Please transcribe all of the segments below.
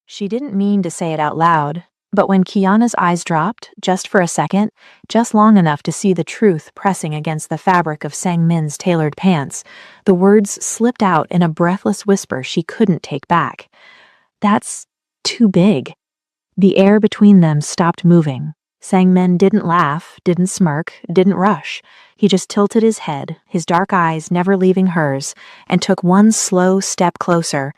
She didn't mean to say it out loud, but when Kiana's eyes dropped, just for a second, just long enough to see the truth pressing against the fabric of Sang-min's tailored pants, the words slipped out in a breathless whisper she couldn't take back. That's too big. The air between them stopped moving. Sang-min didn't laugh, didn't smirk, didn't rush. He just tilted his head, his dark eyes never leaving hers, and took one slow step closer.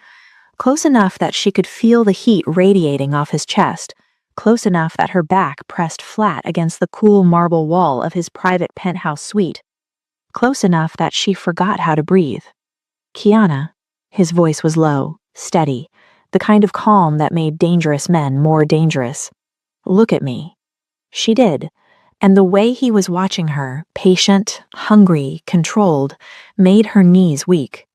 Close enough that she could feel the heat radiating off his chest, close enough that her back pressed flat against the cool marble wall of his private penthouse suite, close enough that she forgot how to breathe. Kiana. His voice was low, steady, the kind of calm that made dangerous men more dangerous. Look at me. She did, and the way he was watching her, patient, hungry, controlled, made her knees weak.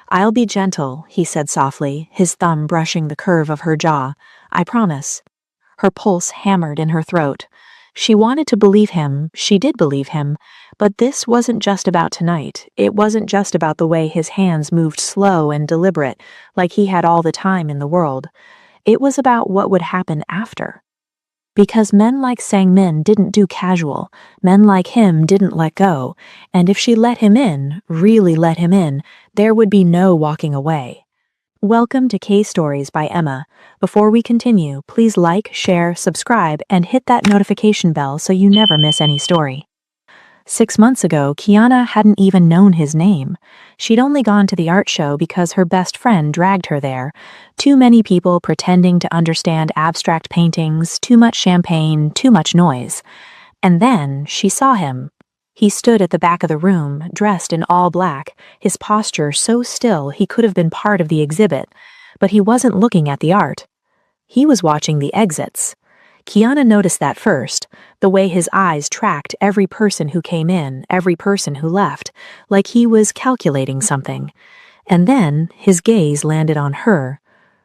"I'll be gentle," he said softly, his thumb brushing the curve of her jaw. "I promise." Her pulse hammered in her throat. She wanted to believe him, she did believe him, but this wasn't just about tonight. It wasn't just about the way his hands moved slow and deliberate, like he had all the time in the world. It was about what would happen after. Because men like Sang-min didn't do casual, men like him didn't let go, and if she let him in, really let him in, there would be no walking away. Welcome to K-Stories by Emma. Before we continue, please like, share, subscribe, and hit that notification bell so you never miss any story. 6 months ago, Kiana hadn't even known his name. She'd only gone to the art show because her best friend dragged her there. Too many people pretending to understand abstract paintings, too much champagne, too much noise. And then she saw him. He stood at the back of the room, dressed in all black, his posture so still he could have been part of the exhibit. But he wasn't looking at the art. He was watching the exits. Kiana noticed that first, the way his eyes tracked every person who came in, every person who left, like he was calculating something. And then his gaze landed on her.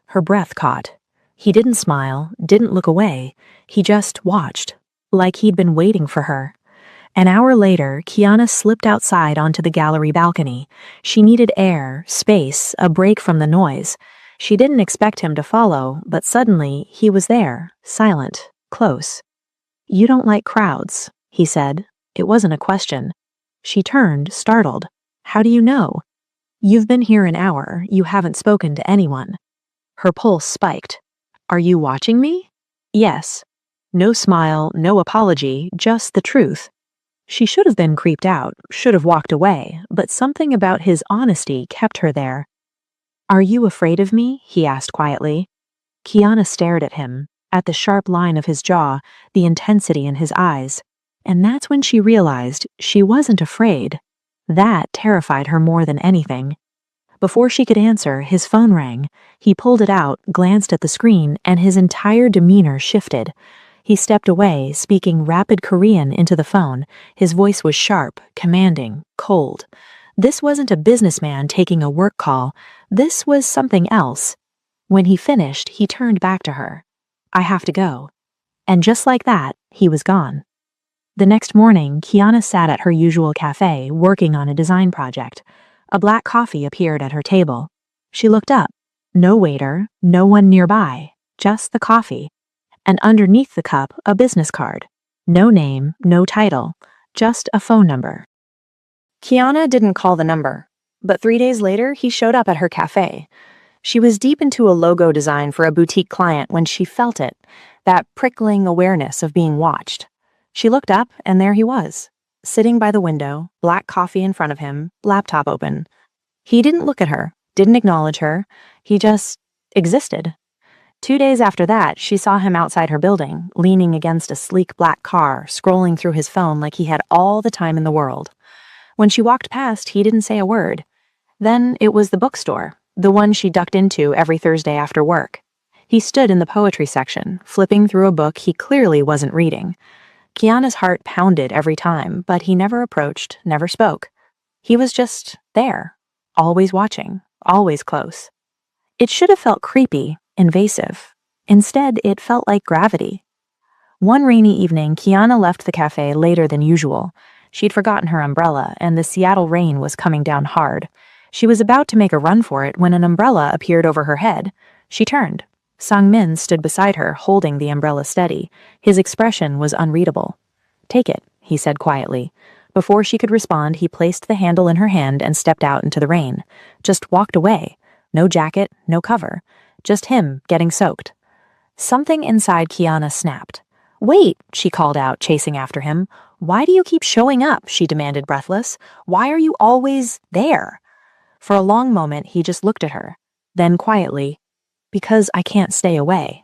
Her breath caught. He didn't smile, didn't look away. He just watched, like he'd been waiting for her. An hour later, Kiana slipped outside onto the gallery balcony. She needed air, space, a break from the noise. She didn't expect him to follow, but suddenly he was there, silent, close. "You don't like crowds," he said. It wasn't a question. She turned, startled. "How do you know?" "You've been here an hour. You haven't spoken to anyone." Her pulse spiked. "Are you watching me?" "Yes." No smile, no apology, just the truth. She should have been creeped out, should have walked away, but something about his honesty kept her there. "Are you afraid of me?" he asked quietly. Kiana stared at him, at the sharp line of his jaw, the intensity in his eyes. And that's when she realized she wasn't afraid. That terrified her more than anything. Before she could answer, his phone rang. He pulled it out, glanced at the screen, and his entire demeanor shifted. He stepped away, speaking rapid Korean into the phone. His voice was sharp, commanding, cold. This wasn't a businessman taking a work call. This was something else. When he finished, he turned back to her. "I have to go." And just like that, he was gone. The next morning, Kiana sat at her usual cafe, working on a design project. A black coffee appeared at her table. She looked up. No waiter, no one nearby, just the coffee. And underneath the cup, a business card. No name, no title, just a phone number. Kiana didn't call the number, but 3 days later, he showed up at her cafe. She was deep into a logo design for a boutique client when she felt it, that prickling awareness of being watched. She looked up, and there he was, sitting by the window, black coffee in front of him, laptop open. He didn't look at her, didn't acknowledge her. He just existed. 2 days after that, she saw him outside her building, leaning against a sleek black car, scrolling through his phone like he had all the time in the world. When she walked past, he didn't say a word. Then it was the bookstore, the one she ducked into every Thursday after work. He stood in the poetry section, flipping through a book he clearly wasn't reading. Kiana's heart pounded every time, but he never approached, never spoke. He was just there, always watching, always close. It should have felt creepy, invasive. Instead, it felt like gravity. One rainy evening, Kiana left the cafe later than usual. She'd forgotten her umbrella, and the Seattle rain was coming down hard. She was about to make a run for it when an umbrella appeared over her head. She turned. Sang-min stood beside her, holding the umbrella steady. His expression was unreadable. "Take it," he said quietly. Before she could respond, he placed the handle in her hand and stepped out into the rain. Just walked away. No jacket, no cover. Just him getting soaked. Something inside Kiana snapped. "Wait," she called out, chasing after him. "Why do you keep showing up?" she demanded, breathless. "Why are you always there?" For a long moment, he just looked at her. Then quietly, "Because I can't stay away."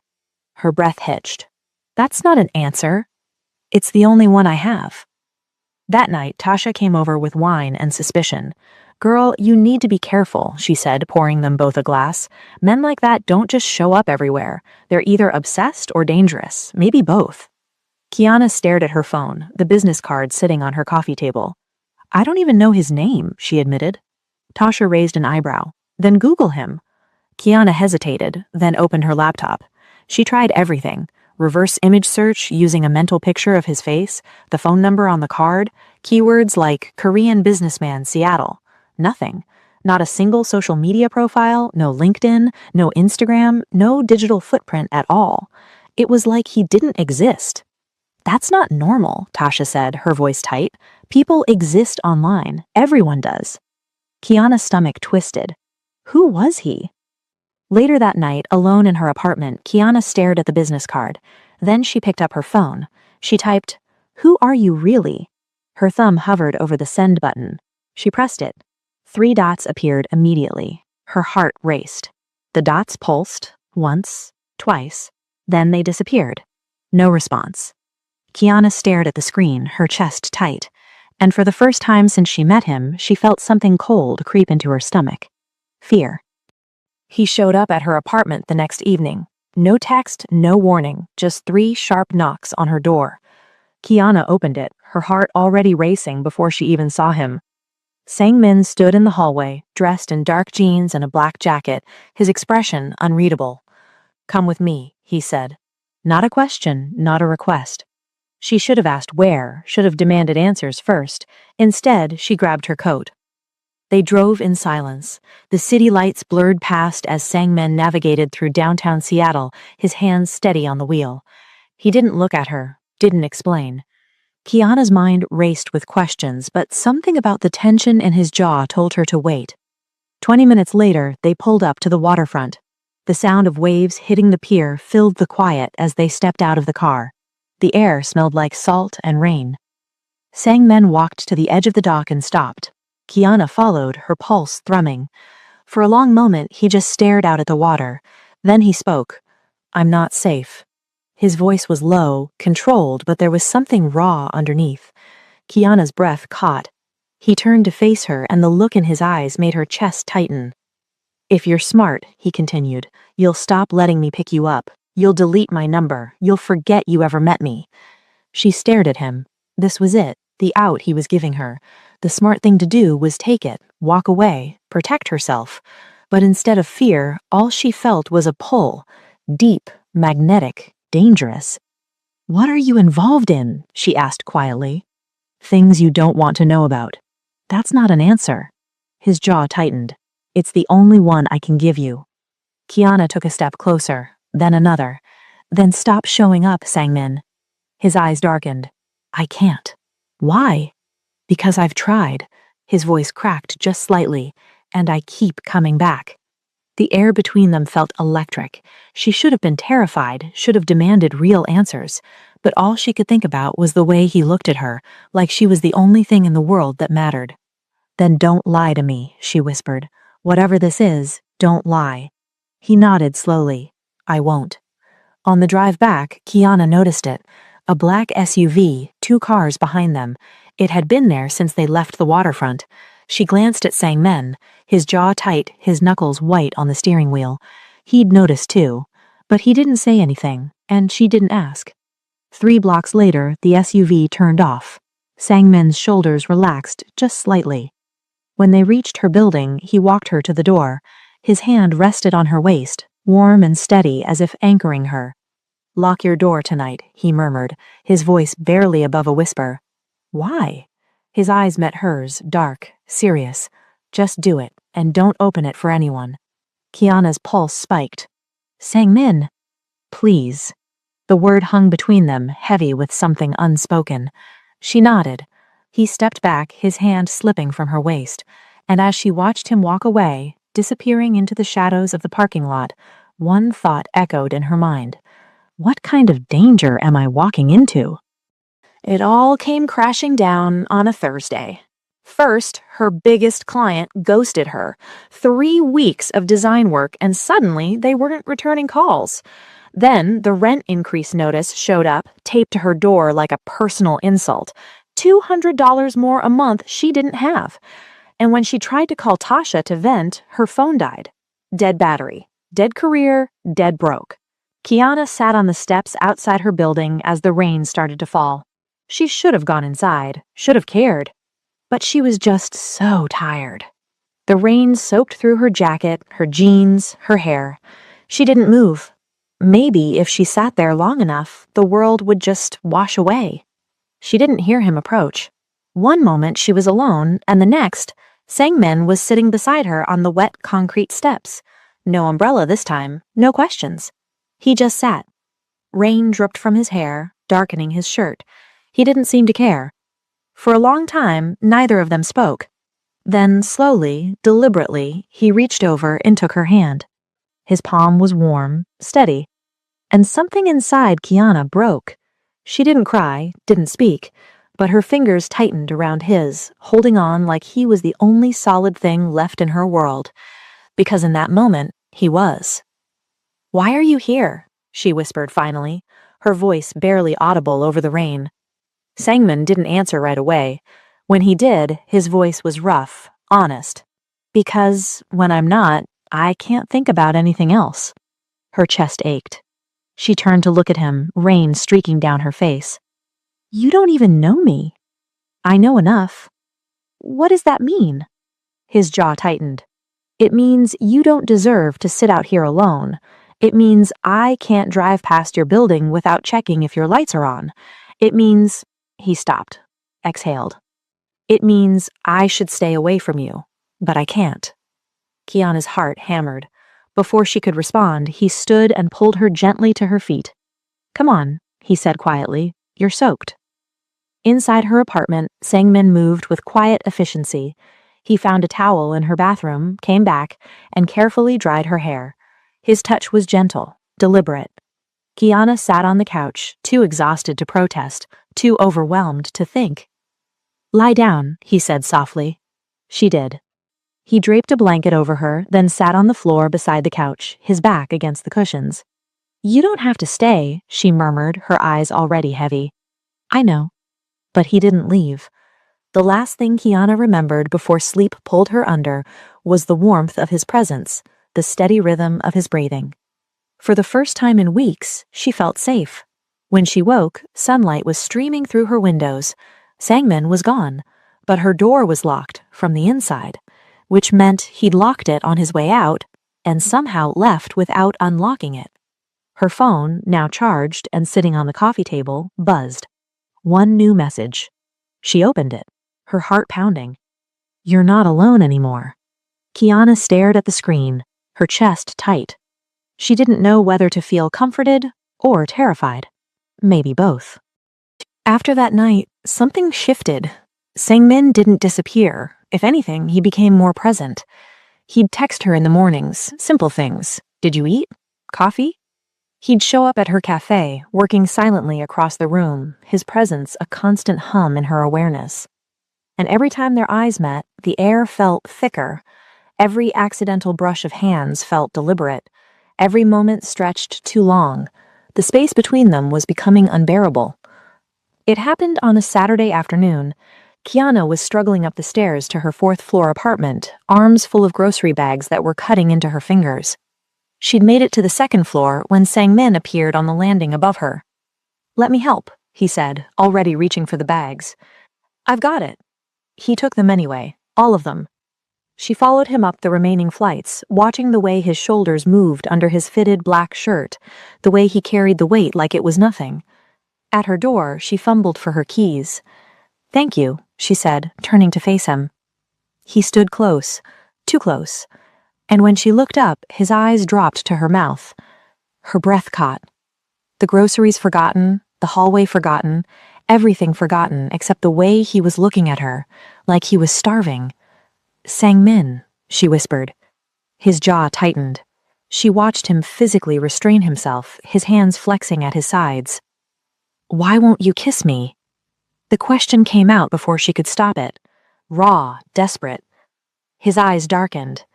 Her breath hitched. "That's not an answer. It's the only one I have." That night, Tasha came over with wine and suspicion. "Girl, you need to be careful," she said, pouring them both a glass. "Men like that don't just show up everywhere. They're either obsessed or dangerous, maybe both." Kiana stared at her phone, the business card sitting on her coffee table. "I don't even know his name," she admitted. Tasha raised an eyebrow. "Then Google him." Kiana hesitated, then opened her laptop. She tried everything. Reverse image search using a mental picture of his face, the phone number on the card, keywords like Korean businessman Seattle. Nothing. Not a single social media profile, no LinkedIn, no Instagram, no digital footprint at all. It was like he didn't exist. "That's not normal," Tasha said, her voice tight. "People exist online. Everyone does." Kiana's stomach twisted. Who was he? Later that night, alone in her apartment, Kiana stared at the business card. Then she picked up her phone. She typed, "Who are you really?" Her thumb hovered over the send button. She pressed it. 3 dots appeared immediately. Her heart raced. The dots pulsed, once, twice. Then they disappeared. No response. Kiana stared at the screen, her chest tight. And for the first time since she met him, she felt something cold creep into her stomach. Fear. He showed up at her apartment the next evening. No text, no warning, just 3 sharp knocks on her door. Kiana opened it, her heart already racing before she even saw him. Sang-min stood in the hallway, dressed in dark jeans and a black jacket, his expression unreadable. "Come with me," he said. Not a question, not a request. She should have asked where, should have demanded answers first. Instead, she grabbed her coat. They drove in silence. The city lights blurred past as Sang-min navigated through downtown Seattle, his hands steady on the wheel. He didn't look at her, didn't explain. Kiana's mind raced with questions, but something about the tension in his jaw told her to wait. 20 minutes later, they pulled up to the waterfront. The sound of waves hitting the pier filled the quiet as they stepped out of the car. The air smelled like salt and rain. Sang-min walked to the edge of the dock and stopped. Kiana followed, her pulse thrumming. For a long moment, he just stared out at the water. Then he spoke. "I'm not safe." His voice was low, controlled, but there was something raw underneath. Kiana's breath caught. He turned to face her, and the look in his eyes made her chest tighten. "If you're smart," he continued, "you'll stop letting me pick you up. You'll delete my number. You'll forget you ever met me." She stared at him. This was it, the out he was giving her. The smart thing to do was take it, walk away, protect herself. But instead of fear, all she felt was a pull. Deep, magnetic, dangerous. "What are you involved in?" she asked quietly. "Things you don't want to know about." "That's not an answer." His jaw tightened. "It's the only one I can give you." Kiana took a step closer, then another. "Then stop showing up, Sang-min." His eyes darkened. "I can't." "Why?" "Because I've tried." His voice cracked just slightly. "And I keep coming back." The air between them felt electric. She should have been terrified, should have demanded real answers. But all she could think about was the way he looked at her, like she was the only thing in the world that mattered. "Then don't lie to me," she whispered. "Whatever this is, don't lie." He nodded slowly. "I won't." On the drive back, Kiana noticed it. A black SUV, 2 cars behind them. It had been there since they left the waterfront. She glanced at Sang-min, his jaw tight, his knuckles white on the steering wheel. He'd noticed too. But he didn't say anything, and she didn't ask. 3 blocks later, the SUV turned off. Sang-min's shoulders relaxed just slightly. When they reached her building, he walked her to the door. His hand rested on her waist, warm and steady as if anchoring her. "Lock your door tonight," he murmured, his voice barely above a whisper. "Why?" His eyes met hers, dark, serious. "Just do it, and don't open it for anyone." Kiana's pulse spiked. "Sang-min." Please. The word hung between them, heavy with something unspoken. She nodded. He stepped back, his hand slipping from her waist, and as she watched him walk away, disappearing into the shadows of the parking lot, one thought echoed in her mind. What kind of danger am I walking into? It all came crashing down on a Thursday. First, her biggest client ghosted her. 3 weeks of design work, and suddenly they weren't returning calls. Then the rent increase notice showed up, taped to her door like a personal insult. $200 more a month she didn't have. And when she tried to call Tasha to vent, her phone died. Dead battery, dead career, dead broke. Kiana sat on the steps outside her building as the rain started to fall. She should have gone inside, should have cared. But she was just so tired. The rain soaked through her jacket, her jeans, her hair. She didn't move. Maybe if she sat there long enough, the world would just wash away. She didn't hear him approach. One moment she was alone, and the next, Sangmin was sitting beside her on the wet concrete steps. No umbrella this time, no questions. He just sat. Rain dripped from his hair, darkening his shirt. He didn't seem to care. For a long time, neither of them spoke. Then, slowly, deliberately, he reached over and took her hand. His palm was warm, steady. And something inside Kiana broke. She didn't cry, didn't speak, but her fingers tightened around his, holding on like he was the only solid thing left in her world. Because in that moment, he was. "Why are you here?" she whispered finally, her voice barely audible over the rain. Sangmin didn't answer right away. When he did, his voice was rough, honest. "Because, when I'm not, I can't think about anything else." Her chest ached. She turned to look at him, rain streaking down her face. "You don't even know me." "I know enough." "What does that mean?" His jaw tightened. "It means you don't deserve to sit out here alone. It means I can't drive past your building without checking if your lights are on. It means—" He stopped, exhaled. "It means I should stay away from you, but I can't." Kiana's heart hammered. Before she could respond, he stood and pulled her gently to her feet. "Come on," he said quietly. "You're soaked." Inside her apartment, Sangmin moved with quiet efficiency. He found a towel in her bathroom, came back, and carefully dried her hair. His touch was gentle, deliberate. Kiana sat on the couch, too exhausted to protest, too overwhelmed to think. "Lie down," he said softly. She did. He draped a blanket over her, then sat on the floor beside the couch, his back against the cushions. "You don't have to stay," she murmured, her eyes already heavy. "I know." But he didn't leave. The last thing Kiana remembered before sleep pulled her under was the warmth of his presence, the steady rhythm of his breathing. For the first time in weeks, she felt safe. When she woke, sunlight was streaming through her windows. Sangmin was gone, but her door was locked from the inside, which meant he'd locked it on his way out and somehow left without unlocking it. Her phone, now charged and sitting on the coffee table, buzzed. One new message. She opened it, her heart pounding. "You're not alone anymore." Kiana stared at the screen, her chest tight. She didn't know whether to feel comforted or terrified. Maybe both. After that night, something shifted. Sangmin didn't disappear. If anything, he became more present. He'd text her in the mornings, simple things. "Did you eat? Coffee?" He'd show up at her cafe, working silently across the room, his presence a constant hum in her awareness. And every time their eyes met, the air felt thicker. Every accidental brush of hands felt deliberate. Every moment stretched too long. The space between them was becoming unbearable. It happened on a Saturday afternoon. Kiana was struggling up the stairs to her fourth-floor apartment, arms full of grocery bags that were cutting into her fingers. She'd made it to the second floor when Sangmin appeared on the landing above her. "Let me help," he said, already reaching for the bags. "I've got it." He took them anyway, all of them. She followed him up the remaining flights, watching the way his shoulders moved under his fitted black shirt, the way he carried the weight like it was nothing. At her door, she fumbled for her keys. "Thank you," she said, turning to face him. He stood close, too close, and when she looked up, his eyes dropped to her mouth. Her breath caught. The groceries forgotten, the hallway forgotten, everything forgotten except the way he was looking at her, like he was starving. Sang-min, she whispered. His jaw tightened. She watched him physically restrain himself, his hands flexing at his sides. Why won't you kiss me? The question came out before she could stop it. Raw, desperate. His eyes darkened.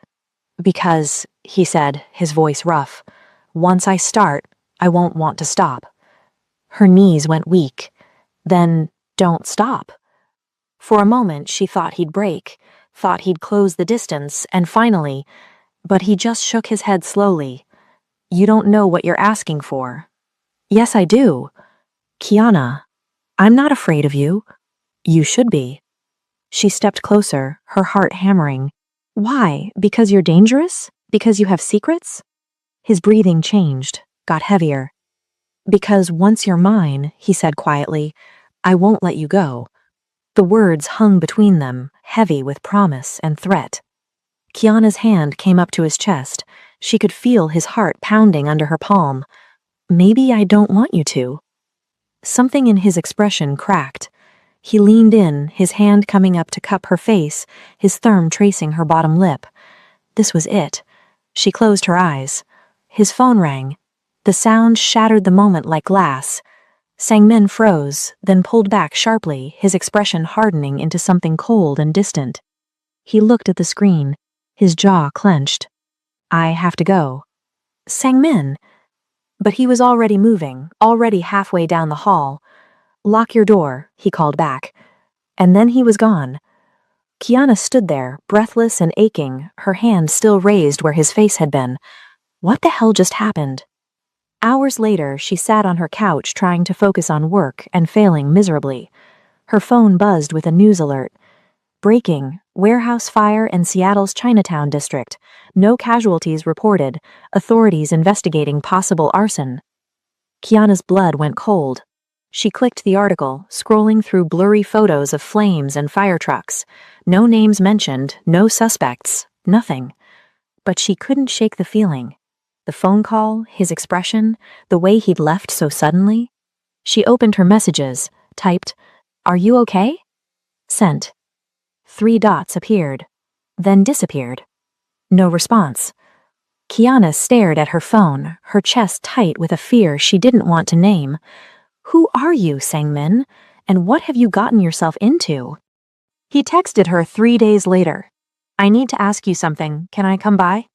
Because, he said, his voice rough, once I start, I won't want to stop. Her knees went weak. Then, don't stop. For a moment, she thought he'd break, thought he'd close the distance, and finally, but he just shook his head slowly. You don't know what you're asking for. Yes, I do. Kiana, I'm not afraid of you. You should be. She stepped closer, her heart hammering. Why? Because you're dangerous? Because you have secrets? His breathing changed, got heavier. Because once you're mine, he said quietly, I won't let you go. The words hung between them, heavy with promise and threat. Kiana's hand came up to his chest. She could feel his heart pounding under her palm. Maybe I don't want you to. Something in his expression cracked. He leaned in, his hand coming up to cup her face, his thumb tracing her bottom lip. This was it. She closed her eyes. His phone rang. The sound shattered the moment like glass. Sang-min froze, then pulled back sharply, his expression hardening into something cold and distant. He looked at the screen, his jaw clenched. I have to go. Sang-min! But he was already moving, already halfway down the hall. Lock your door, he called back. And then he was gone. Kiana stood there, breathless and aching, her hand still raised where his face had been. What the hell just happened? Hours later, she sat on her couch trying to focus on work and failing miserably. Her phone buzzed with a news alert. Breaking, warehouse fire in Seattle's Chinatown district. No casualties reported, authorities investigating possible arson. Kiana's blood went cold. She clicked the article, scrolling through blurry photos of flames and fire trucks. No names mentioned, no suspects, nothing. But she couldn't shake the feeling. The phone call, his expression, the way he'd left so suddenly. She opened her messages, typed, Are you okay? Sent. 3 dots appeared, then disappeared. No response. Kiana stared at her phone, her chest tight with a fear she didn't want to name. Who are you, Sang-min? And what have you gotten yourself into? He texted her 3 days later. I need to ask you something. Can I come by?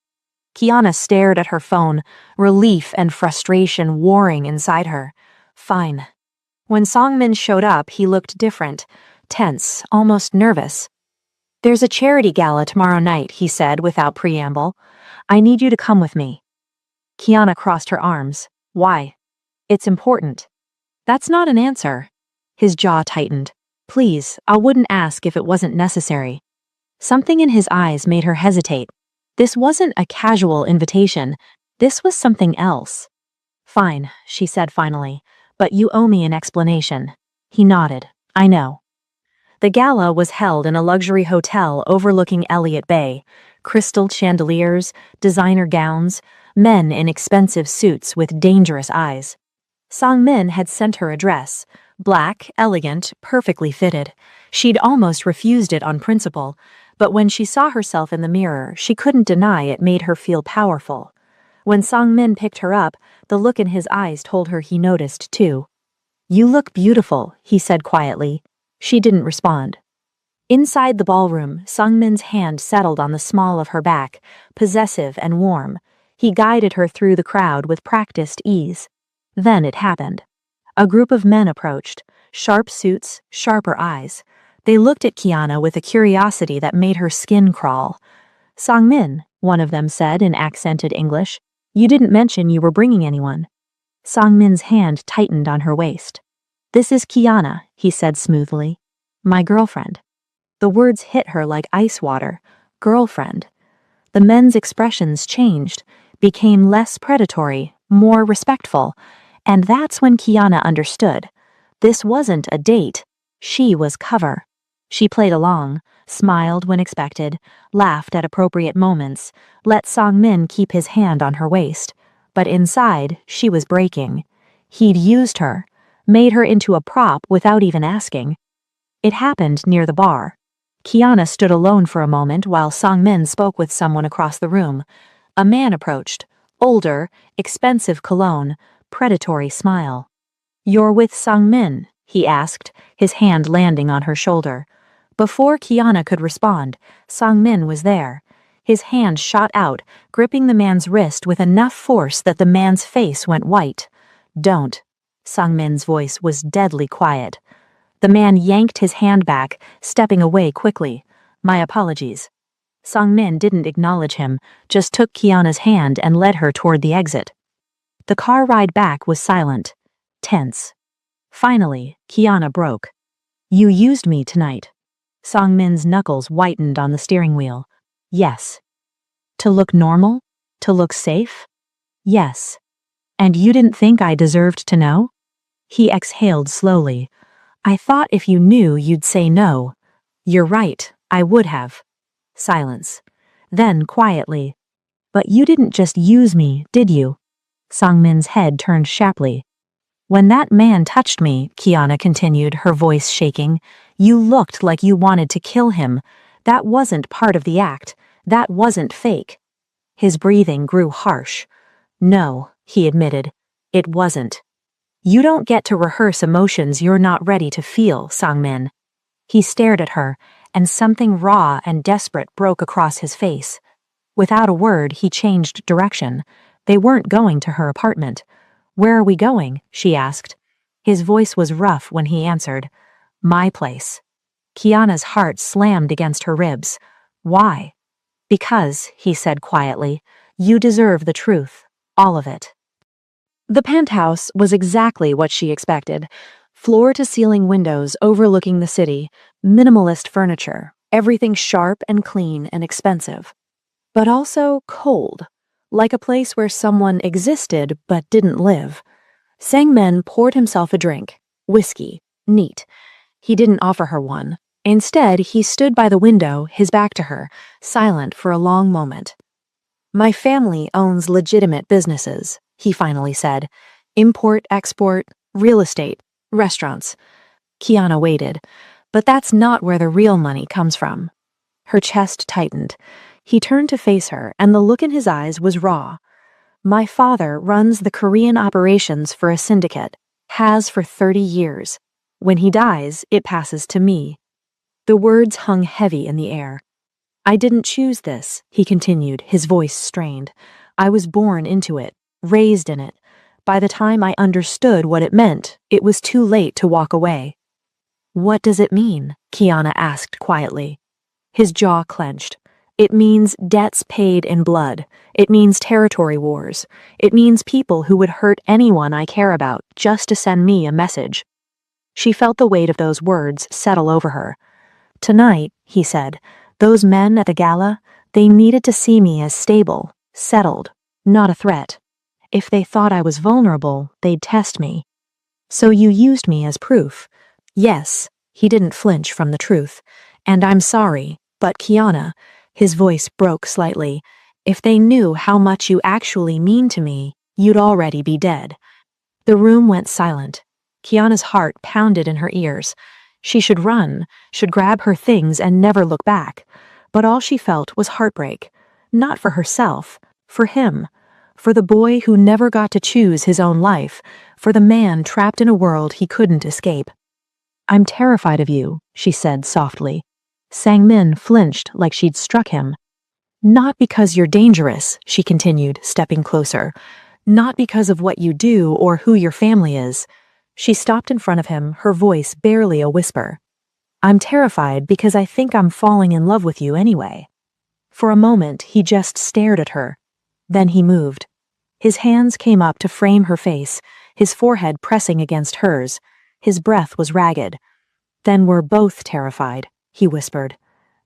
Kiana stared at her phone, relief and frustration warring inside her. Fine. When Sang-min showed up, he looked different, tense, almost nervous. There's a charity gala tomorrow night, he said without preamble. I need you to come with me. Kiana crossed her arms. Why? It's important. That's not an answer. His jaw tightened. Please, I wouldn't ask if it wasn't necessary. Something in his eyes made her hesitate. This wasn't a casual invitation. This was something else. Fine, she said finally, but you owe me an explanation. He nodded. I know. The gala was held in a luxury hotel overlooking Elliott Bay. Crystal chandeliers, designer gowns, men in expensive suits with dangerous eyes. Sang-min had sent her a dress. Black, elegant, perfectly fitted. She'd almost refused it on principle, but when she saw herself in the mirror, she couldn't deny it made her feel powerful. When Sang-min picked her up, the look in his eyes told her he noticed too. You look beautiful, he said quietly. She didn't respond. Inside the ballroom, Sang-min's hand settled on the small of her back, possessive and warm. He guided her through the crowd with practiced ease. Then it happened. A group of men approached, sharp suits, sharper eyes. They looked at Kiana with a curiosity that made her skin crawl. Sang-min, one of them said in accented English, you didn't mention you were bringing anyone. Sang-min's hand tightened on her waist. This is Kiana, he said smoothly. My girlfriend. The words hit her like ice water. Girlfriend. The men's expressions changed, became less predatory, more respectful, and that's when Kiana understood. This wasn't a date. She was cover. She played along, smiled when expected, laughed at appropriate moments, let Sang-min keep his hand on her waist. But inside, she was breaking. He'd used her, made her into a prop without even asking. It happened near the bar. Kiana stood alone for a moment while Song-min spoke with someone across the room. A man approached. Older, expensive cologne, predatory smile. "You're with Song-min?" he asked, his hand landing on her shoulder. Before Kiana could respond, Song-min was there. His hand shot out, gripping the man's wrist with enough force that the man's face went white. "Don't." Song-min's voice was deadly quiet. The man yanked his hand back, stepping away quickly. "My apologies." Song-min didn't acknowledge him, just took Kiana's hand and led her toward the exit. The car ride back was silent, tense. Finally, Kiana broke. "You used me tonight." Song-min's knuckles whitened on the steering wheel. "Yes." "To look normal? To look safe?" "Yes." "And you didn't think I deserved to know?" He exhaled slowly. "I thought if you knew, you'd say no." "You're right, I would have." Silence. Then, quietly, "But you didn't just use me, did you?" Song-min's head turned sharply. "When that man touched me," Kiana continued, her voice shaking, "you looked like you wanted to kill him. That wasn't part of the act. That wasn't fake." His breathing grew harsh. "No," he admitted, "it wasn't." "You don't get to rehearse emotions you're not ready to feel, Song-min." He stared at her, and something raw and desperate broke across his face. Without a word, he changed direction. They weren't going to her apartment. "Where are we going?" she asked. His voice was rough when he answered. "My place." Kiana's heart slammed against her ribs. "Why?" "Because," he said quietly, "you deserve the truth. All of it." The penthouse was exactly what she expected. Floor-to-ceiling windows overlooking the city, minimalist furniture, everything sharp and clean and expensive. But also cold, like a place where someone existed but didn't live. Sang-min poured himself a drink, whiskey, neat. He didn't offer her one. Instead, he stood by the window, his back to her, silent for a long moment. "My family owns legitimate businesses," he finally said. "Import, export, real estate, restaurants." Kiana waited. "But that's not where the real money comes from." Her chest tightened. He turned to face her, and the look in his eyes was raw. "My father runs the Korean operations for a syndicate, has for 30 years. When he dies, it passes to me." The words hung heavy in the air. "I didn't choose this," he continued, his voice strained. "I was born into it, raised in it. By the time I understood what it meant, it was too late to walk away." "What does it mean?" Kiana asked quietly. His jaw clenched. "It means debts paid in blood. It means territory wars. It means people who would hurt anyone I care about just to send me a message." She felt the weight of those words settle over her. "Tonight," he said, "those men at the gala, they needed to see me as stable, settled, not a threat. If they thought I was vulnerable, they'd test me. So you used me as proof." "Yes," he didn't flinch from the truth. "And I'm sorry, but Kiana," his voice broke slightly, "if they knew how much you actually mean to me, you'd already be dead." The room went silent. Kiana's heart pounded in her ears. She should run, should grab her things and never look back. But all she felt was heartbreak. Not for herself, for him. For the boy who never got to choose his own life. For the man trapped in a world he couldn't escape. "I'm terrified of you," she said softly. Sang-min flinched like she'd struck him. "Not because you're dangerous," she continued, stepping closer. "Not because of what you do or who your family is." She stopped in front of him, her voice barely a whisper. "I'm terrified because I think I'm falling in love with you anyway." For a moment, he just stared at her. Then he moved. His hands came up to frame her face, his forehead pressing against hers. His breath was ragged. "Then we're both terrified," he whispered.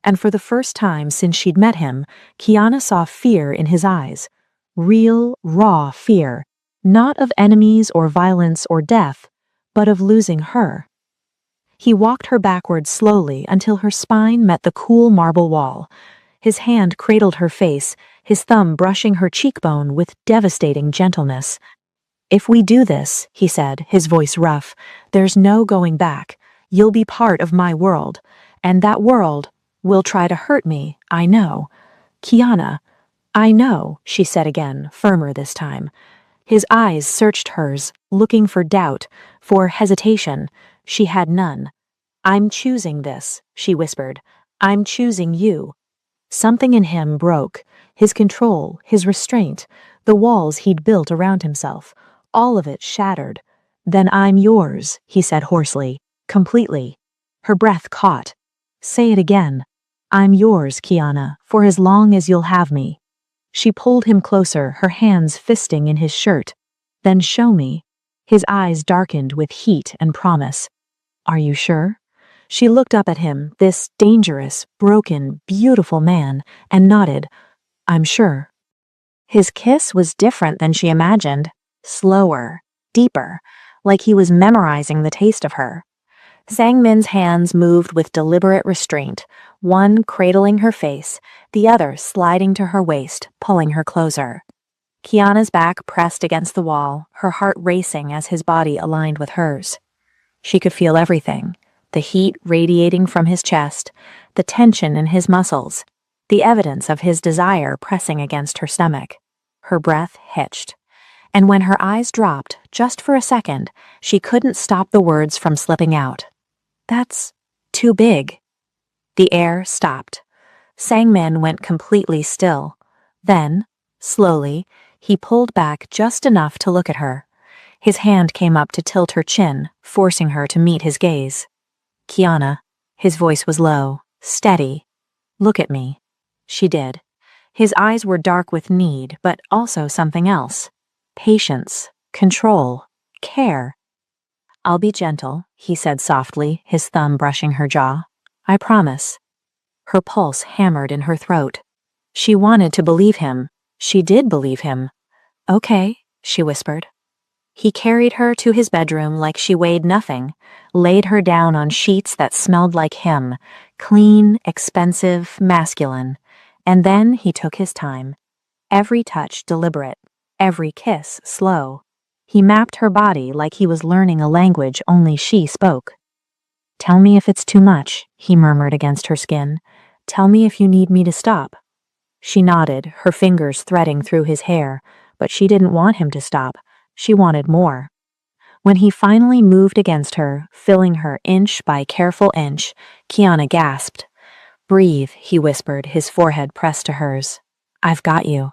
And for the first time since she'd met him, Kiana saw fear in his eyes. Real, raw fear. Not of enemies or violence or death, but of losing her. He walked her backward slowly until her spine met the cool marble wall. His hand cradled her face, his thumb brushing her cheekbone with devastating gentleness. If we do this, he said, his voice rough, there's no going back. You'll be part of my world. And that world will try to hurt me, I know. Kiana, I know, she said again, firmer this time. His eyes searched hers, looking for doubt, for hesitation. She had none. I'm choosing this, she whispered. I'm choosing you. Something in him broke, his control, his restraint, the walls he'd built around himself, all of it shattered. Then I'm yours, he said hoarsely, completely. Her breath caught. Say it again. I'm yours, Kiana, for as long as you'll have me. She pulled him closer, her hands fisting in his shirt. Then show me. His eyes darkened with heat and promise. Are you sure? She looked up at him, this dangerous, broken, beautiful man, and nodded. I'm sure. His kiss was different than she imagined. Slower, deeper, like he was memorizing the taste of her. Sangmin's hands moved with deliberate restraint, one cradling her face, the other sliding to her waist, pulling her closer. Kiana's back pressed against the wall, her heart racing as his body aligned with hers. She could feel everything, the heat radiating from his chest, the tension in his muscles, the evidence of his desire pressing against her stomach. Her breath hitched. And when her eyes dropped, just for a second, she couldn't stop the words from slipping out. That's too big. The air stopped. Sangmin went completely still. Then, slowly, he pulled back just enough to look at her. His hand came up to tilt her chin, forcing her to meet his gaze. Kiana. His voice was low, steady. Look at me. She did. His eyes were dark with need, but also something else. Patience, control, care. I'll be gentle, he said softly, his thumb brushing her jaw. I promise. Her pulse hammered in her throat. She wanted to believe him. She did believe him. Okay, she whispered. He carried her to his bedroom like she weighed nothing, laid her down on sheets that smelled like him, clean, expensive, masculine. And then he took his time. Every touch deliberate, every kiss slow. He mapped her body like he was learning a language only she spoke. Tell me if it's too much, he murmured against her skin. Tell me if you need me to stop. She nodded, her fingers threading through his hair, but she didn't want him to stop. She wanted more. When he finally moved against her, filling her inch by careful inch, Kiana gasped. Breathe, he whispered, his forehead pressed to hers. I've got you.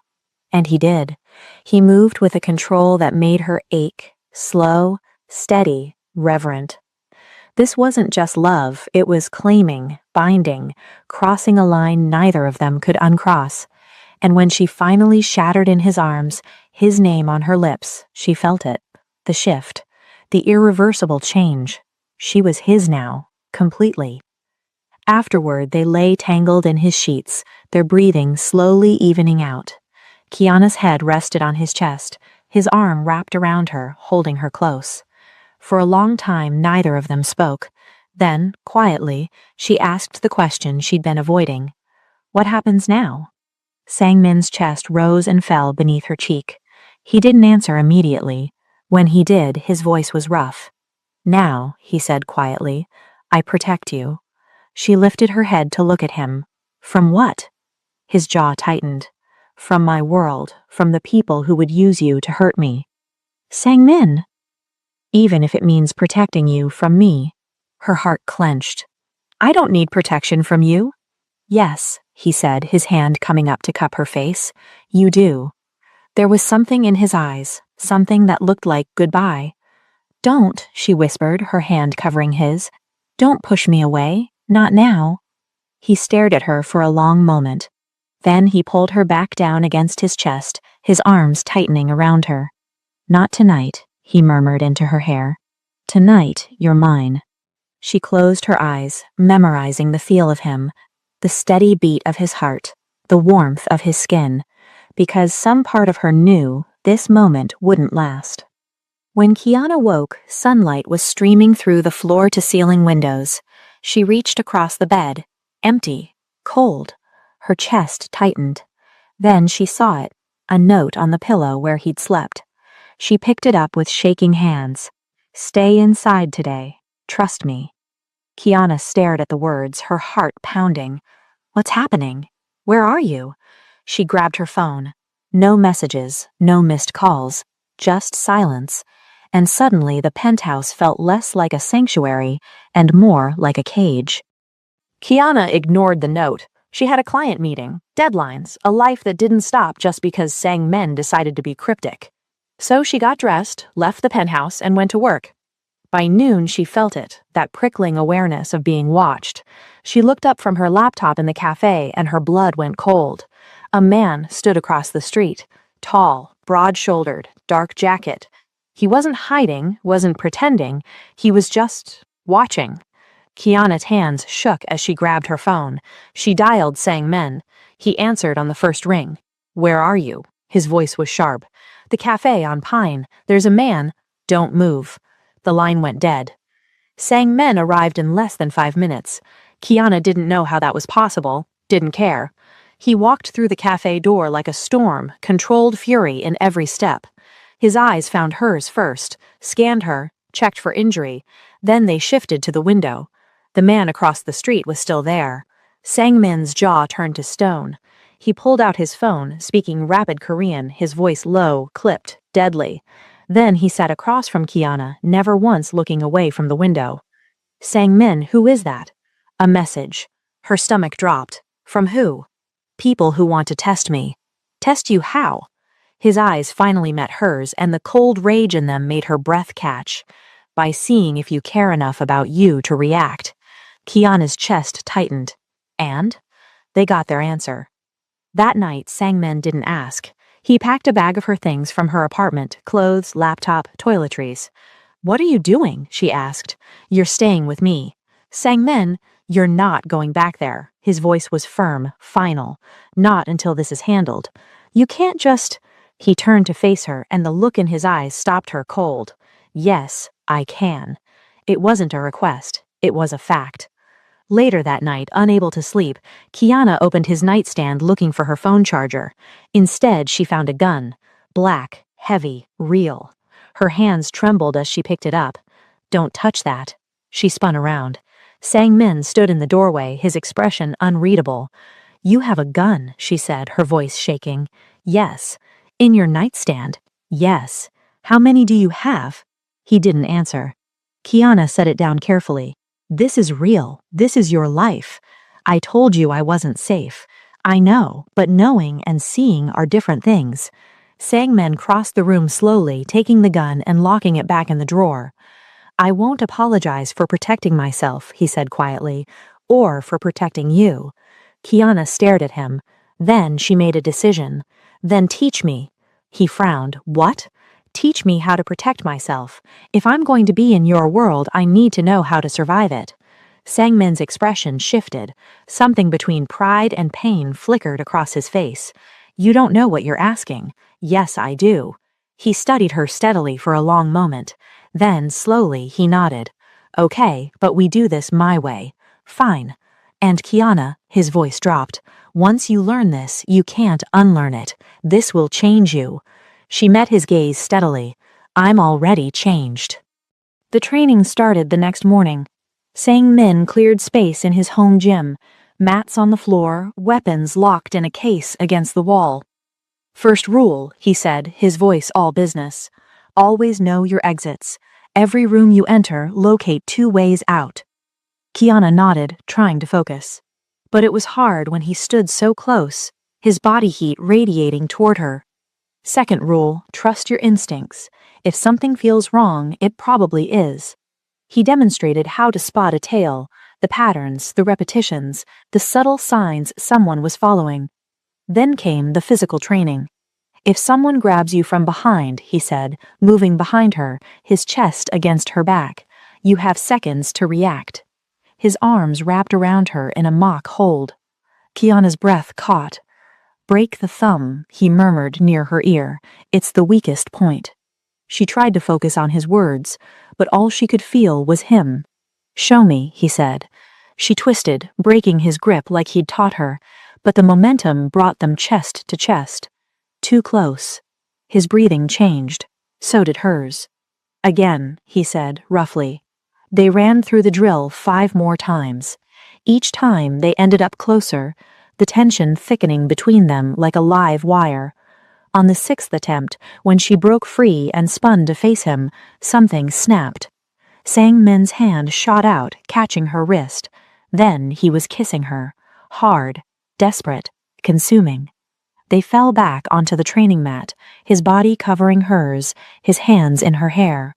And he did. He moved with a control that made her ache, slow, steady, reverent. This wasn't just love, it was claiming, binding, crossing a line neither of them could uncross. And when she finally shattered in his arms, his name on her lips, she felt it. The shift. The irreversible change. She was his now, completely. Afterward, they lay tangled in his sheets, their breathing slowly evening out. Kiana's head rested on his chest, his arm wrapped around her, holding her close. For a long time, neither of them spoke. Then, quietly, she asked the question she'd been avoiding. What happens now? Sangmin's chest rose and fell beneath her cheek. He didn't answer immediately. When he did, his voice was rough. Now, he said quietly, I protect you. She lifted her head to look at him. From what? His jaw tightened. From my world, from the people who would use you to hurt me. Sangmin! Even if it means protecting you from me. Her heart clenched. I don't need protection from you. Yes, he said, his hand coming up to cup her face. You do. There was something in his eyes, something that looked like goodbye. Don't, she whispered, her hand covering his. Don't push me away, not now. He stared at her for a long moment. Then he pulled her back down against his chest, his arms tightening around her. Not tonight, he murmured into her hair. Tonight, you're mine. She closed her eyes, memorizing the feel of him, the steady beat of his heart, the warmth of his skin, because some part of her knew this moment wouldn't last. When Kiana woke, sunlight was streaming through the floor-to-ceiling windows. She reached across the bed, empty, cold. Her chest tightened. Then she saw it, a note on the pillow where he'd slept. She picked it up with shaking hands. "Stay inside today. Trust me." Kiana stared at the words, her heart pounding. "What's happening? Where are you?" She grabbed her phone. No messages, no missed calls, just silence. And suddenly the penthouse felt less like a sanctuary and more like a cage. Kiana ignored the note. She had a client meeting, deadlines, a life that didn't stop just because Sang Men decided to be cryptic. So she got dressed, left the penthouse, and went to work. By noon, she felt it, that prickling awareness of being watched. She looked up from her laptop in the cafe and her blood went cold. A man stood across the street, tall, broad-shouldered, dark jacket. He wasn't hiding, wasn't pretending, he was just watching. Kiana's hands shook as she grabbed her phone. She dialed Sang Men. He answered on the first ring. "Where are you?" His voice was sharp. "The cafe on Pine. There's a man." "Don't move." The line went dead. Sang Men arrived in less than 5 minutes. Kiana didn't know how that was possible, didn't care. He walked through the cafe door like a storm, controlled fury in every step. His eyes found hers first, scanned her, checked for injury, then they shifted to the window. The man across the street was still there. Sang Min's jaw turned to stone. He pulled out his phone, speaking rapid Korean, his voice low, clipped, deadly. Then he sat across from Kiana, never once looking away from the window. "Sang Min, who is that?" A message. Her stomach dropped. From who? "People who want to test me." "Test you how?" His eyes finally met hers, and the cold rage in them made her breath catch. "By seeing if you care enough about you to react." Kiana's chest tightened. And? They got their answer. That night, Sang Men didn't ask. He packed a bag of her things from her apartment, clothes, laptop, toiletries. "What are you doing?" she asked. "You're staying with me." "Sang Men, you're not going back there." His voice was firm, final. "Not until this is handled. You can't just—" He turned to face her, and the look in his eyes stopped her cold. "Yes, I can." It wasn't a request. It was a fact. Later that night, unable to sleep, Kiana opened his nightstand looking for her phone charger. Instead, she found a gun. Black, heavy, real. Her hands trembled as she picked it up. "Don't touch that." She spun around. Sang Min stood in the doorway, his expression unreadable. "You have a gun," she said, her voice shaking. "Yes." "In your nightstand?" "Yes." "How many do you have?" He didn't answer. Kiana set it down carefully. "This is real. This is your life. I told you I wasn't safe. I know, but knowing and seeing are different things." Sang Men crossed the room slowly, taking the gun and locking it back in the drawer. "I won't apologize for protecting myself," he said quietly, "or for protecting you." Kiana stared at him. Then she made a decision. "Then teach me." He frowned. "What?" "Teach me how to protect myself. If I'm going to be in your world, I need to know how to survive it." Sang Min's expression shifted. Something between pride and pain flickered across his face. "You don't know what you're asking." "Yes, I do." He studied her steadily for a long moment. Then, slowly, he nodded. "Okay, but we do this my way." "Fine." "And Kiana," his voice dropped, "once you learn this, you can't unlearn it. This will change you." She met his gaze steadily. "I'm already changed." The training started the next morning. Sang Min cleared space in his home gym, mats on the floor, weapons locked in a case against the wall. "First rule," he said, his voice all business. "Always know your exits. Every room you enter, locate 2 ways out." Kiana nodded, trying to focus. But it was hard when he stood so close, his body heat radiating toward her. "Second rule, trust your instincts. If something feels wrong, it probably is." He demonstrated how to spot a tail, the patterns, the repetitions, the subtle signs someone was following. Then came the physical training. "If someone grabs you from behind," he said, moving behind her, his chest against her back, "you have seconds to react." His arms wrapped around her in a mock hold. Kiana's breath caught. "Break the thumb," he murmured near her ear. "It's the weakest point." She tried to focus on his words, but all she could feel was him. "Show me," he said. She twisted, breaking his grip like he'd taught her, but the momentum brought them chest to chest. Too close. His breathing changed. So did hers. Again, he said, roughly. They ran through the drill 5 more times. Each time they ended up closer, the tension thickening between them like a live wire. On the 6th attempt, when she broke free and spun to face him, something snapped. Sang Min's hand shot out, catching her wrist. Then he was kissing her. Hard, desperate, consuming. They fell back onto the training mat, his body covering hers, his hands in her hair.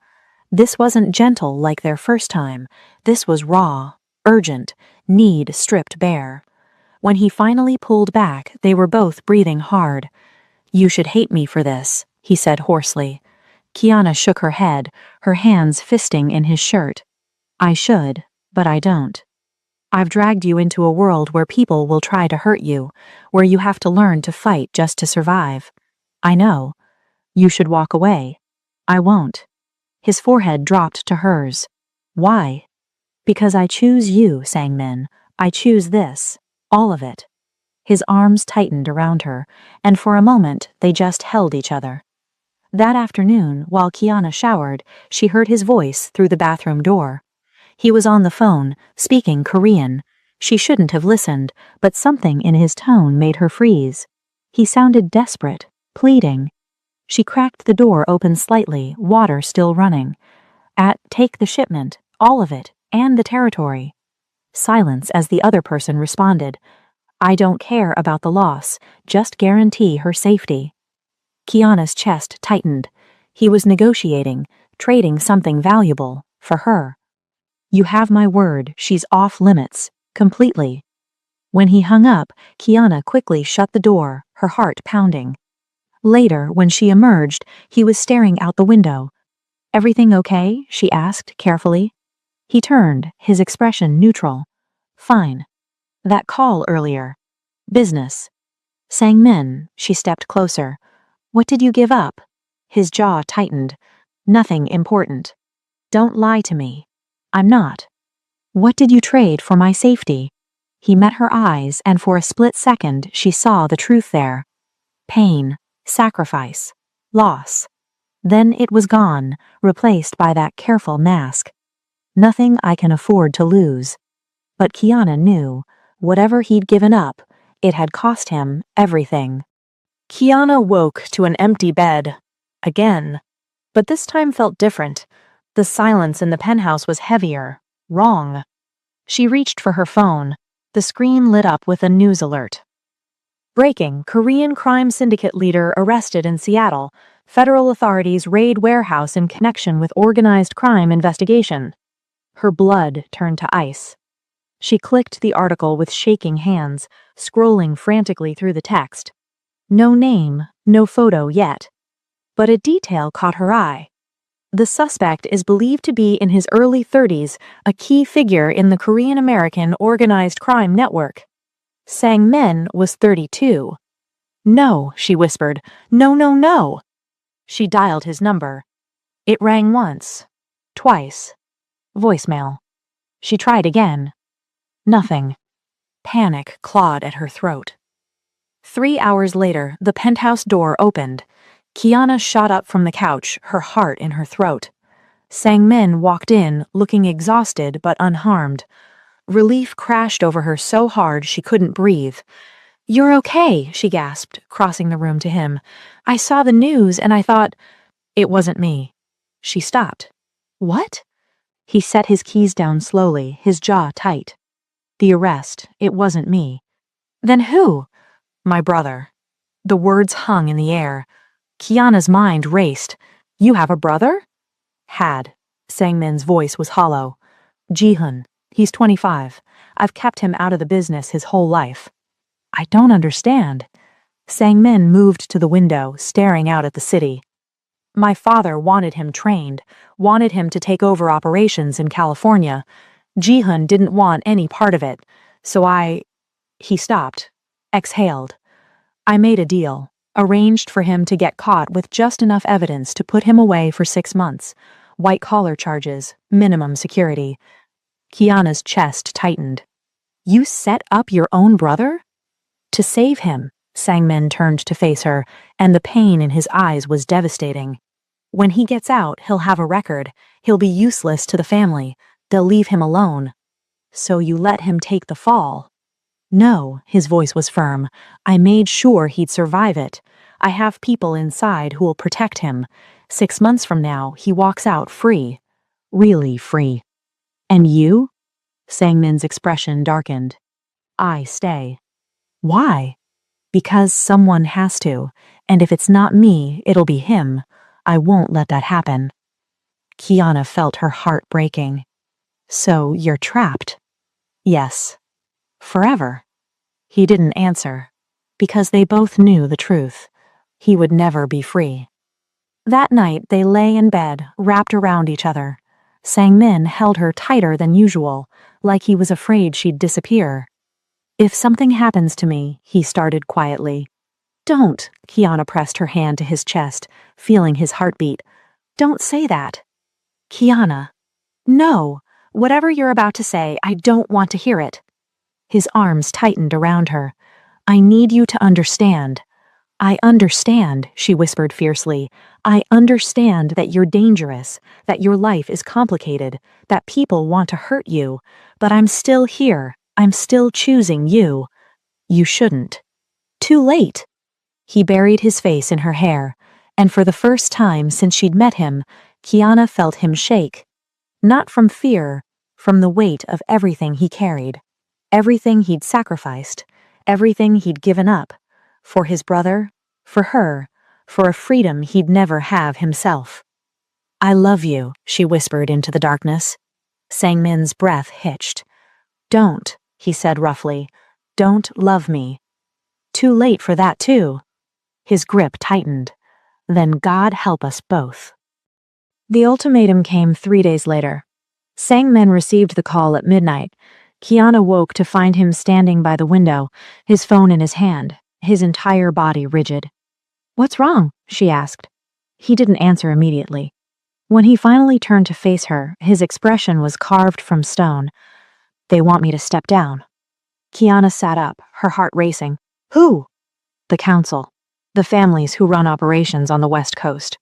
This wasn't gentle like their first time. This was raw, urgent, need stripped bare. When he finally pulled back, they were both breathing hard. "You should hate me for this," he said hoarsely. Kiana shook her head, her hands fisting in his shirt. "I should, but I don't. I've dragged you into a world where people will try to hurt you, where you have to learn to fight just to survive. I know. You should walk away. I won't." His forehead dropped to hers. "Why?" "Because I choose you," sang Min. "I choose this. All of it." His arms tightened around her, and for a moment they just held each other. That afternoon, while Kiana showered, she heard his voice through the bathroom door. He was on the phone, speaking Korean. She shouldn't have listened, but something in his tone made her freeze. He sounded desperate, pleading. She cracked the door open slightly, water still running. Take the shipment, all of it, and the territory." Silence as the other person responded. "I don't care about the loss, just guarantee her safety." Kiana's chest tightened. He was negotiating, trading something valuable, for her. "You have my word, she's off limits, completely." When he hung up, Kiana quickly shut the door, her heart pounding. Later, when she emerged, he was staring out the window. "Everything okay?" she asked carefully. He turned, his expression neutral. "Fine. That call earlier. Business." Sang Min, she stepped closer. "What did you give up?" His jaw tightened. "Nothing important." "Don't lie to me." "I'm not." "What did you trade for my safety?" He met her eyes, and for a split second she saw the truth there. Pain, sacrifice, loss. Then it was gone, replaced by that careful mask. "Nothing I can afford to lose." But Kiana knew, whatever he'd given up, it had cost him everything. Kiana woke to an empty bed. Again. But this time felt different. The silence in the penthouse was heavier, wrong. She reached for her phone. The screen lit up with a news alert. Breaking: Korean crime syndicate leader arrested in Seattle. Federal authorities raid warehouse in connection with organized crime investigation. Her blood turned to ice. She clicked the article with shaking hands, scrolling frantically through the text. No name, no photo yet. But a detail caught her eye. The suspect is believed to be in his early 30s, a key figure in the Korean-American organized crime network. Sang Min was 32. "No," she whispered. "No, no, no." She dialed his number. It rang once, twice. Voicemail. She tried again. Nothing. Panic clawed at her throat. 3 hours later, the penthouse door opened. Kiana shot up from the couch, her heart in her throat. Sang Min walked in, looking exhausted but unharmed. Relief crashed over her so hard she couldn't breathe. "You're okay," she gasped, crossing the room to him. "I saw the news and I thought—" "It wasn't me." She stopped. "What?" He set his keys down slowly, his jaw tight. "The arrest, it wasn't me." "Then who?" "My brother." The words hung in the air. Kiana's mind raced. "You have a brother?" "Had." Sangmin's voice was hollow. "Jihoon. He's 25. I've kept him out of the business his whole life." "I don't understand." Sangmin moved to the window, staring out at the city. "My father wanted him trained, wanted him to take over operations in California. Jihoon didn't want any part of it, so He stopped, exhaled. "I made a deal, arranged for him to get caught with just enough evidence to put him away for 6 months. White-collar charges, minimum security." Kiana's chest tightened. "You set up your own brother?" "To save him." Sangmin turned to face her, and the pain in his eyes was devastating. When he gets out, he'll have a record. He'll be useless to the family. They'll leave him alone. So you let him take the fall. No, his voice was firm. I made sure he'd survive it. I have people inside who will protect him. 6 months from now, he walks out free. Really free. And you? Sangmin's expression darkened. I stay. Why? Because someone has to, and if it's not me, it'll be him. I won't let that happen. Kiana felt her heart breaking. So you're trapped? Yes. Forever. He didn't answer, because they both knew the truth. He would never be free. That night they lay in bed, wrapped around each other. Sangmin held her tighter than usual, like he was afraid she'd disappear. If something happens to me, he started quietly. Don't, Kiana pressed her hand to his chest, feeling his heartbeat. Don't say that. Kiana. No, whatever you're about to say, I don't want to hear it. His arms tightened around her. I need you to understand. I understand, she whispered fiercely. I understand that you're dangerous, that your life is complicated, that people want to hurt you, but I'm still here. I'm still choosing you. You shouldn't. Too late. He buried his face in her hair, and for the first time since she'd met him, Kiana felt him shake. Not from fear, from the weight of everything he carried. Everything he'd sacrificed, everything he'd given up. For his brother, for her, for a freedom he'd never have himself. I love you, she whispered into the darkness. Sangmin's breath hitched. Don't, he said roughly. Don't love me. Too late for that, too. His grip tightened. Then God help us both. The ultimatum came 3 days later. Sangmin received the call at midnight. Kiana woke to find him standing by the window, his phone in his hand, his entire body rigid. What's wrong? She asked. He didn't answer immediately. When he finally turned to face her, his expression was carved from stone. They want me to step down. Kiana sat up, her heart racing. Who? The council. The families who run operations on the West Coast.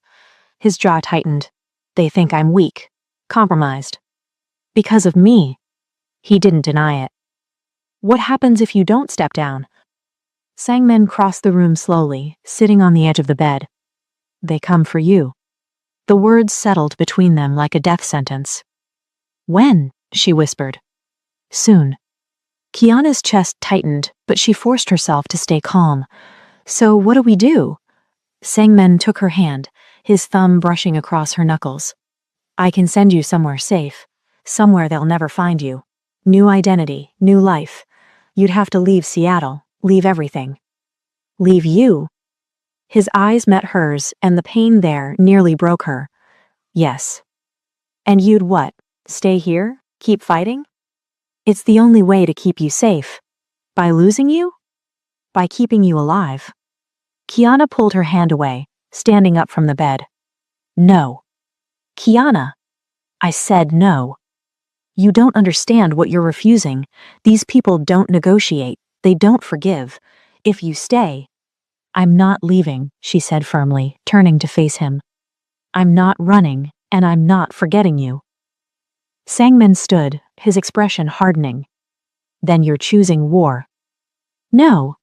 His jaw tightened. They think I'm weak, compromised. Because of me. He didn't deny it. What happens if you don't step down? Sangmin crossed the room slowly, sitting on the edge of the bed. They come for you. The words settled between them like a death sentence. When? She whispered. Soon. Kiana's chest tightened, but she forced herself to stay calm. So what do we do? Sangmin took her hand, his thumb brushing across her knuckles. I can send you somewhere safe, somewhere they'll never find you. New identity, new life. You'd have to leave Seattle, leave everything. Leave you? His eyes met hers, and the pain there nearly broke her. Yes. And you'd what? Stay here? Keep fighting? It's the only way to keep you safe. By losing you? By keeping you alive. Kiana pulled her hand away, standing up from the bed. No. Kiana. I said no. You don't understand what you're refusing. These people don't negotiate. They don't forgive. If you stay... I'm not leaving, she said firmly, turning to face him. I'm not running, and I'm not forgetting you. Sangmin stood, his expression hardening. Then you're choosing war. No.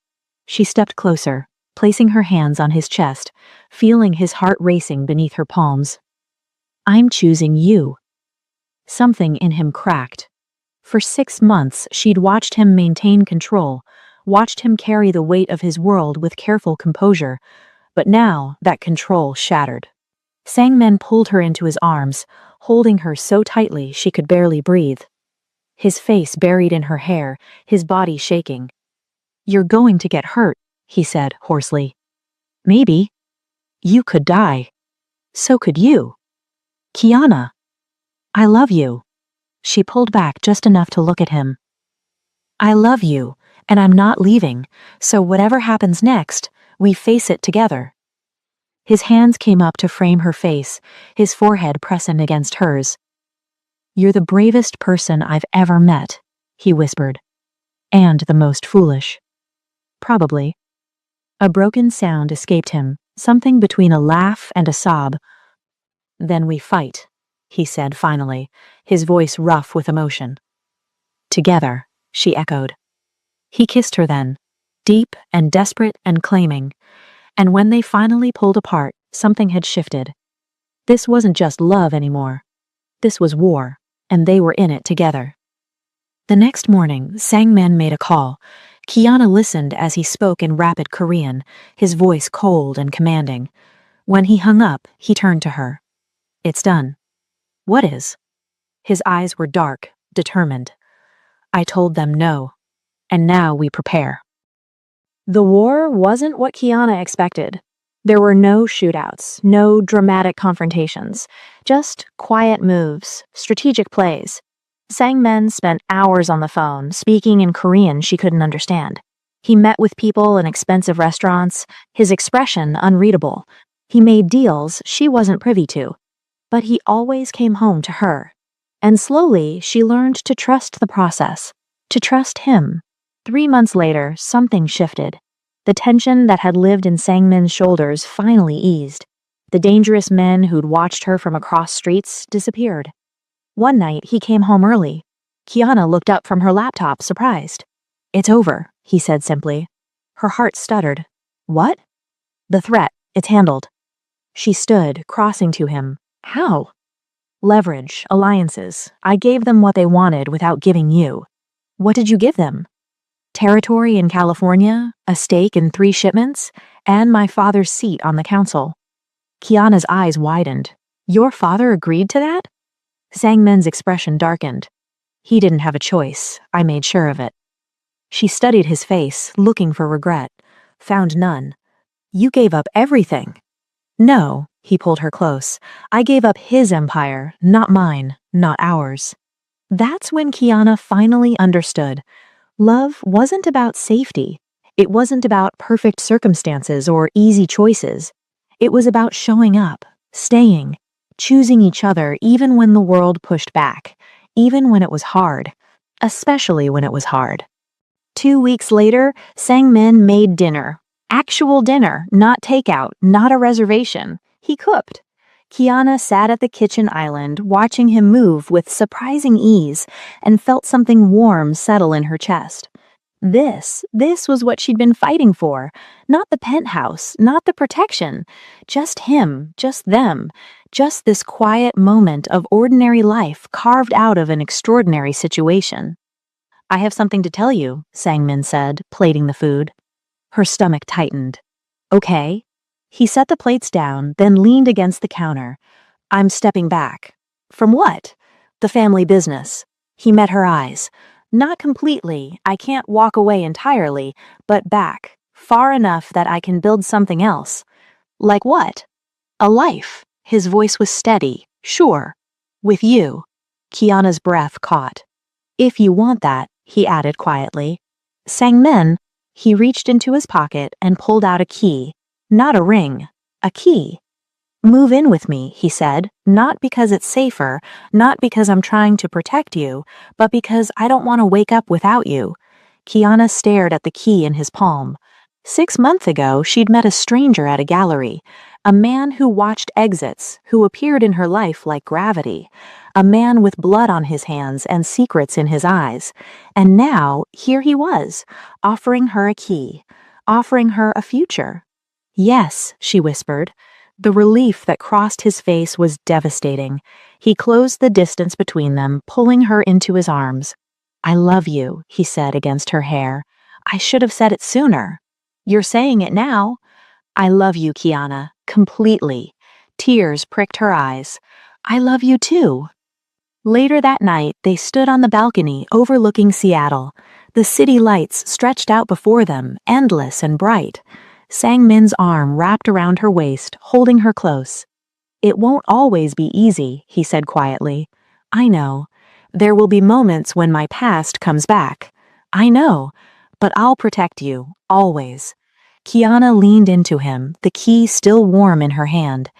She stepped closer, placing her hands on his chest, feeling his heart racing beneath her palms. I'm choosing you. Something in him cracked. For 6 months, she'd watched him maintain control, watched him carry the weight of his world with careful composure, but now that control shattered. Sangmin pulled her into his arms, holding her so tightly she could barely breathe. His face buried in her hair, his body shaking. You're going to get hurt, he said hoarsely. Maybe. You could die. So could you. Kiana. I love you. She pulled back just enough to look at him. I love you, and I'm not leaving, so whatever happens next, we face it together. His hands came up to frame her face, his forehead pressing against hers. You're the bravest person I've ever met, he whispered. And the most foolish. Probably. A broken sound escaped him, something between a laugh and a sob. Then we fight, he said finally, his voice rough with emotion. Together, she echoed. He kissed her then, deep and desperate and claiming, and when they finally pulled apart, something had shifted. This wasn't just love anymore. This was war, and they were in it together. The next morning, Sang-min made a call. Kiana listened as he spoke in rapid Korean, his voice cold and commanding. When he hung up, he turned to her. It's done. What is? His eyes were dark, determined. I told them no, and now we prepare. The war wasn't what Kiana expected. There were no shootouts, no dramatic confrontations, just quiet moves, strategic plays. Sang-min spent hours on the phone, speaking in Korean she couldn't understand. He met with people in expensive restaurants, his expression unreadable. He made deals she wasn't privy to. But he always came home to her. And slowly, she learned to trust the process, to trust him. 3 months later, something shifted. The tension that had lived in Sang-min's shoulders finally eased. The dangerous men who'd watched her from across streets disappeared. One night, he came home early. Kiana looked up from her laptop, surprised. It's over, he said simply. Her heart stuttered. What? The threat. It's handled. She stood, crossing to him. How? Leverage, alliances. I gave them what they wanted without giving you. What did you give them? Territory in California, a stake in 3 shipments, and my father's seat on the council. Kiana's eyes widened. Your father agreed to that? Sang-min's expression darkened. He didn't have a choice. I made sure of it. She studied his face, looking for regret. Found none. You gave up everything. No, he pulled her close. I gave up his empire, not mine, not ours. That's when Kiana finally understood. Love wasn't about safety. It wasn't about perfect circumstances or easy choices. It was about showing up, staying, choosing each other even when the world pushed back, even when it was hard, especially when it was hard. 2 weeks later, Sang-min made dinner. Actual dinner, not takeout, not a reservation. He cooked. Kiana sat at the kitchen island, watching him move with surprising ease, and felt something warm settle in her chest. This was what she'd been fighting for. Not the penthouse, not the protection. Just him, just them. Just this quiet moment of ordinary life carved out of an extraordinary situation. I have something to tell you, Sang-min said, plating the food. Her stomach tightened. Okay. He set the plates down, then leaned against the counter. I'm stepping back. From what? The family business. He met her eyes. Not completely, I can't walk away entirely, but back, far enough that I can build something else. Like what? A life. His voice was steady, sure. With you. Kiana's breath caught. If you want that, he added quietly. Sang-min, he reached into his pocket and pulled out a key. Not a ring, a key. Move in with me, he said, not because it's safer, not because I'm trying to protect you, but because I don't want to wake up without you. Kiana stared at the key in his palm. 6 months ago, she'd met a stranger at a gallery, a man who watched exits, who appeared in her life like gravity, a man with blood on his hands and secrets in his eyes. And now, here he was, offering her a key, offering her a future. Yes, she whispered. The relief that crossed his face was devastating. He closed the distance between them, pulling her into his arms. I love you, he said against her hair. I should have said it sooner. You're saying it now. I love you, Kiana, completely. Tears pricked her eyes. I love you too. Later that night, they stood on the balcony overlooking Seattle. The city lights stretched out before them, endless and bright. Sang-min's arm wrapped around her waist, holding her close. It won't always be easy, he said quietly. I know. There will be moments when my past comes back. I know. But I'll protect you, always. Kiana leaned into him, the key still warm in her hand.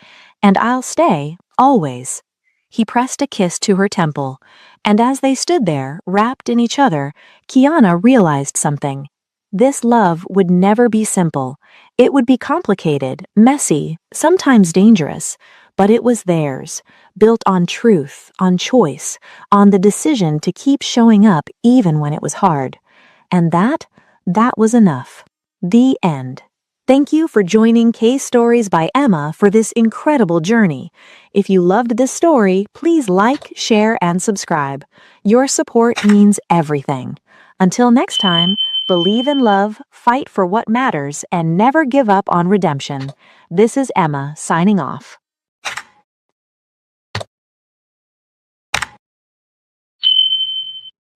And I'll stay, always. He pressed a kiss to her temple, and as they stood there, wrapped in each other, Kiana realized something. This love would never be simple. It would be complicated, messy, sometimes dangerous, but it was theirs, built on truth, on choice, on the decision to keep showing up even when it was hard. And that was enough. The end. Thank you for joining Case Stories by Emma for this incredible journey. If you loved this story, please like, share, and subscribe. Your support means everything. Until next time, believe in love, fight for what matters, and never give up on redemption. This is Emma signing off.